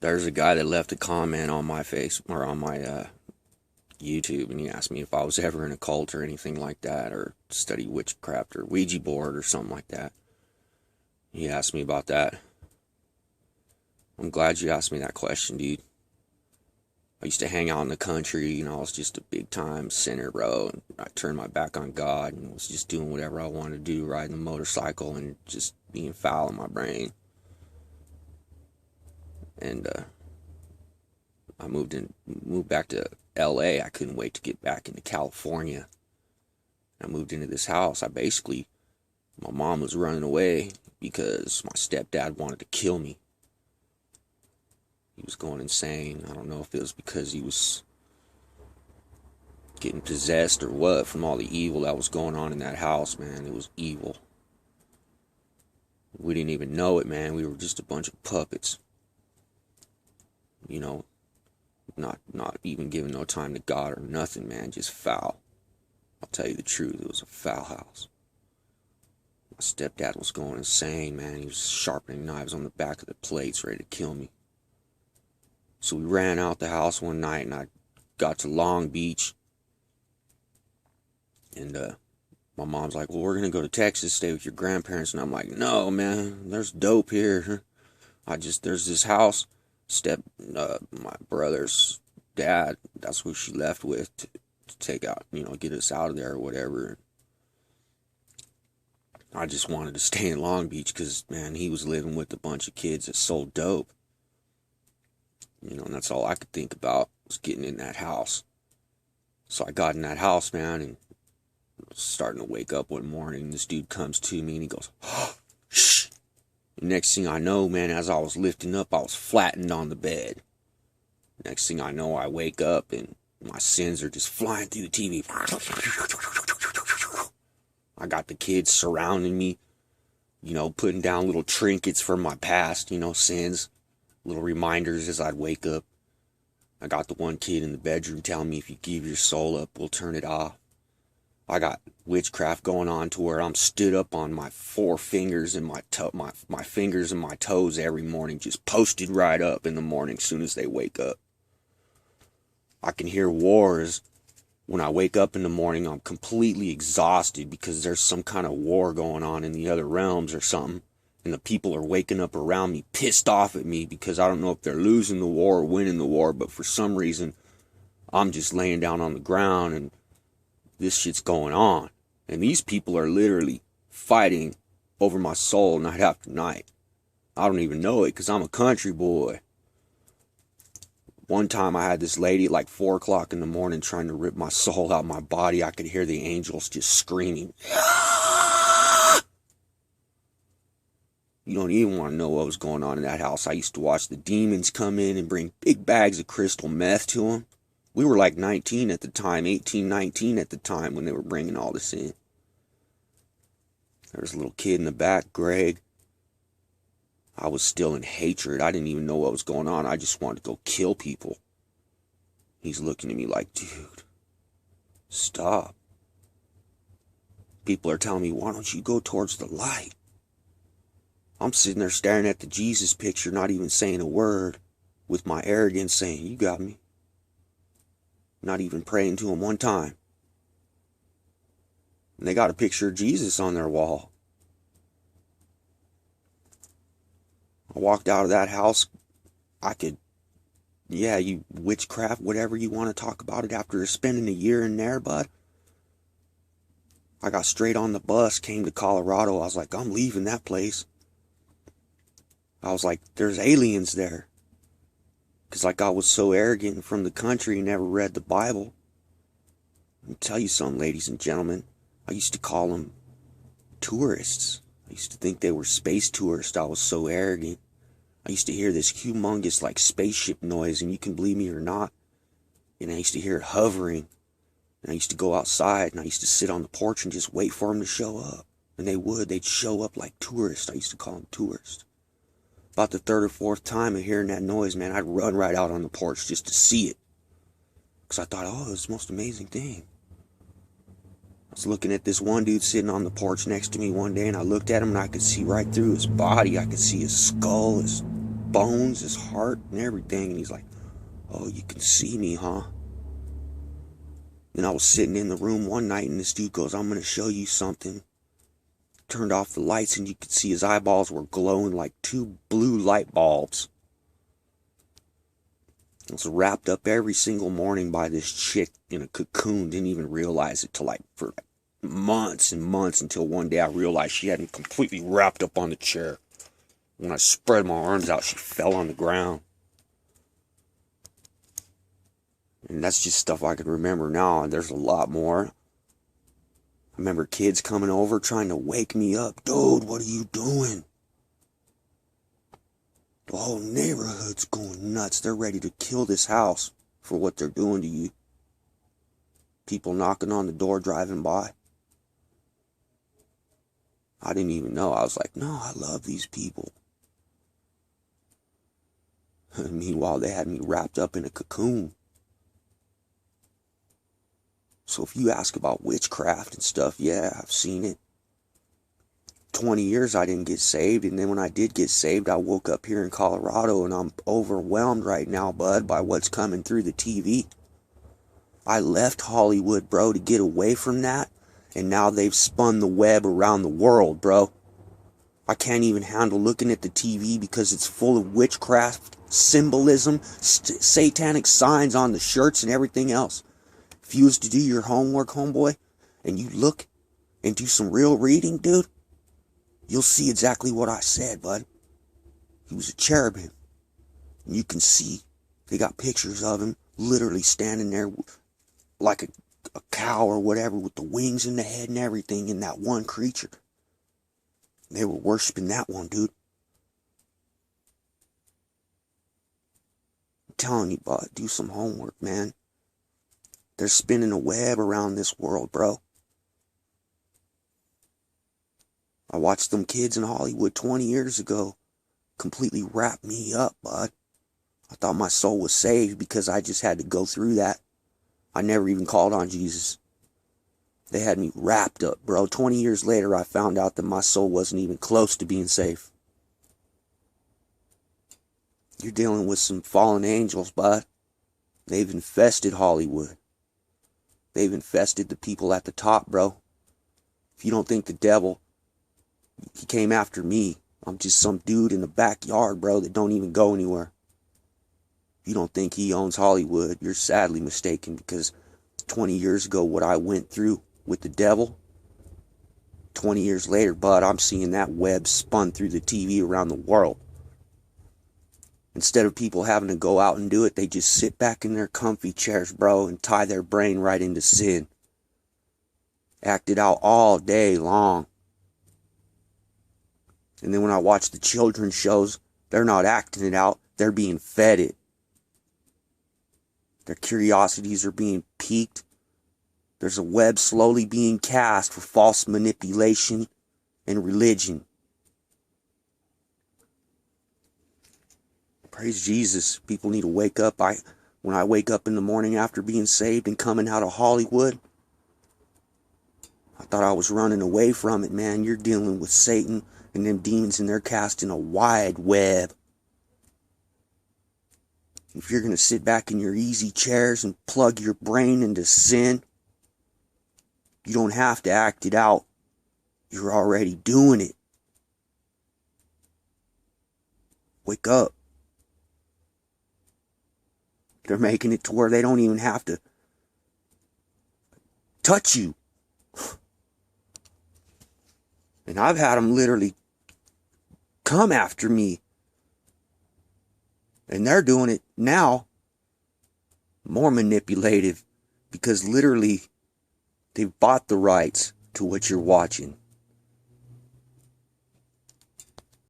There's a guy that left a comment on my face or on my YouTube, and he asked me if I was ever in a cult or anything like that, or study witchcraft or Ouija board or something like that. He asked me about that. I'm glad you asked me that question, dude. I used to hang out in the country, you know, I was just a big time sinner, bro. And I turned my back on God and was just doing whatever I wanted to do, riding a motorcycle and just being foul in my brain. And I moved back to LA. I couldn't wait to get back into California. I moved into this house. My mom was running away because my stepdad wanted to kill me. He was going insane. I don't know if it was because he was getting possessed or what from all the evil that was going on in that house, man. It was evil. We didn't even know it, man. We were just a bunch of puppets. You know, not even giving no time to God or nothing, man. Just foul. I'll tell you the truth. It was a foul house. My stepdad was going insane, man. He was sharpening knives on the back of the plates, ready to kill me. So we ran out the house one night, and I got to Long Beach. And my mom's like, well, we're going to go to Texas, stay with your grandparents. And I'm like, no, man, there's dope here. There's this house. My brother's dad, that's who she left with to take out, you know, get us out of there or whatever. I just wanted to stay in Long Beach because, man, he was living with a bunch of kids that sold dope. You know, and that's all I could think about was getting in that house. So I got in that house, man, and was starting to wake up one morning. And this dude comes to me and he goes, oh, shh. And next thing I know, man, as I was lifting up, I was flattened on the bed. Next thing I know, I wake up and my sins are just flying through the TV. I got the kids surrounding me, you know, putting down little trinkets from my past, you know, sins. Little reminders as I'd wake up. I got the one kid in the bedroom telling me if you give your soul up, we'll turn it off. I got witchcraft going on to where I'm stood up on my four fingers and my fingers and my toes every morning, just posted right up in the morning as soon as they wake up. I can hear wars. When I wake up in the morning, I'm completely exhausted because there's some kind of war going on in the other realms or something. And the people are waking up around me pissed off at me because I don't know if they're losing the war or winning the war, but for some reason, I'm just laying down on the ground and this shit's going on. And these people are literally fighting over my soul night after night. I don't even know it because I'm a country boy. One time I had this lady at like 4 o'clock in the morning trying to rip my soul out of my body. I could hear the angels just screaming. You don't even want to know what was going on in that house. I used to watch the demons come in and bring big bags of crystal meth to them. We were like 19 at the time, 18, 19 at the time when they were bringing all this in. There was a little kid in the back, Greg. I was still in hatred. I didn't even know what was going on. I just wanted to go kill people. He's looking at me like, dude, stop. People are telling me, why don't you go towards the light? I'm sitting there staring at the Jesus picture, not even saying a word, with my arrogance saying, you got me. Not even praying to him one time. And they got a picture of Jesus on their wall. I walked out of that house. You witchcraft, whatever you want to talk about it, after spending a year in there, bud. I got straight on the bus, came to Colorado. I was like, I'm leaving that place. I was like, there's aliens there. Because like I was so arrogant from the country and never read the Bible. Let me tell you something, ladies and gentlemen. I used to call them tourists. I used to think they were space tourists. I was so arrogant. I used to hear this humongous like spaceship noise, and you can believe me or not. And I used to hear it hovering. And I used to go outside and I used to sit on the porch and just wait for them to show up. And they'd show up like tourists. I used to call them tourists. About the third or fourth time of hearing that noise, man, I'd run right out on the porch just to see it. Because I thought, oh, it's the most amazing thing. I was looking at this one dude sitting on the porch next to me one day, and I looked at him, and I could see right through his body. I could see his skull, his bones, his heart, and everything. And he's like, oh, you can see me, huh? And I was sitting in the room one night, and this dude goes, I'm going to show you something. Turned off the lights, and you could see his eyeballs were glowing like two blue light bulbs. I was wrapped up every single morning by this chick in a cocoon. Didn't even realize it till for months and months, until one day I realized she had me completely wrapped up on the chair. When I spread my arms out, she fell on the ground. And that's just stuff I can remember now, and there's a lot more. I remember kids coming over trying to wake me up. Dude, what are you doing? The whole neighborhood's going nuts. They're ready to kill this house for what they're doing to you. People knocking on the door, driving by. I didn't even know. I was like, no, I love these people. And meanwhile, they had me wrapped up in a cocoon. So if you ask about witchcraft and stuff, yeah, I've seen it. 20 years I didn't get saved, and then when I did get saved, I woke up here in Colorado, and I'm overwhelmed right now, bud, by what's coming through the TV. I left Hollywood, bro, to get away from that, and now they've spun the web around the world, bro. I can't even handle looking at the TV because it's full of witchcraft, symbolism, satanic signs on the shirts and everything else. If you was to do your homework, homeboy, and you look and do some real reading, dude, you'll see exactly what I said, bud. He was a cherubim. And you can see, they got pictures of him literally standing there like a cow or whatever with the wings and the head and everything in that one creature. They were worshiping that one, dude. I'm telling you, bud, do some homework, man. They're spinning a web around this world, bro. I watched them kids in Hollywood 20 years ago completely wrap me up, bud. I thought my soul was saved because I just had to go through that. I never even called on Jesus. They had me wrapped up, bro. 20 years later, I found out that my soul wasn't even close to being safe. You're dealing with some fallen angels, bud. They've infested Hollywood. They've infested the people at the top, bro. If you don't think the devil, he came after me, I'm just some dude in the backyard, bro, that don't even go anywhere. If you don't think he owns Hollywood, you're sadly mistaken, because 20 years ago, what I went through with the devil, 20 years later, bud, I'm seeing that web spun through the TV around the world. Instead of people having to go out and do it, they just sit back in their comfy chairs, bro, and tie their brain right into sin. Act it out all day long. And then when I watch the children's shows, they're not acting it out, they're being fed it. Their curiosities are being piqued. There's a web slowly being cast for false manipulation and religion. Praise Jesus. People need to wake up. When I wake up in the morning after being saved and coming out of Hollywood, I thought I was running away from it, man. You're dealing with Satan and them demons, and they're casting a wide web. If you're going to sit back in your easy chairs and plug your brain into sin, you don't have to act it out. You're already doing it. Wake up. They're making it to where they don't even have to touch you. And I've had them literally come after me. And they're doing it now more manipulative, because literally they've bought the rights to what you're watching.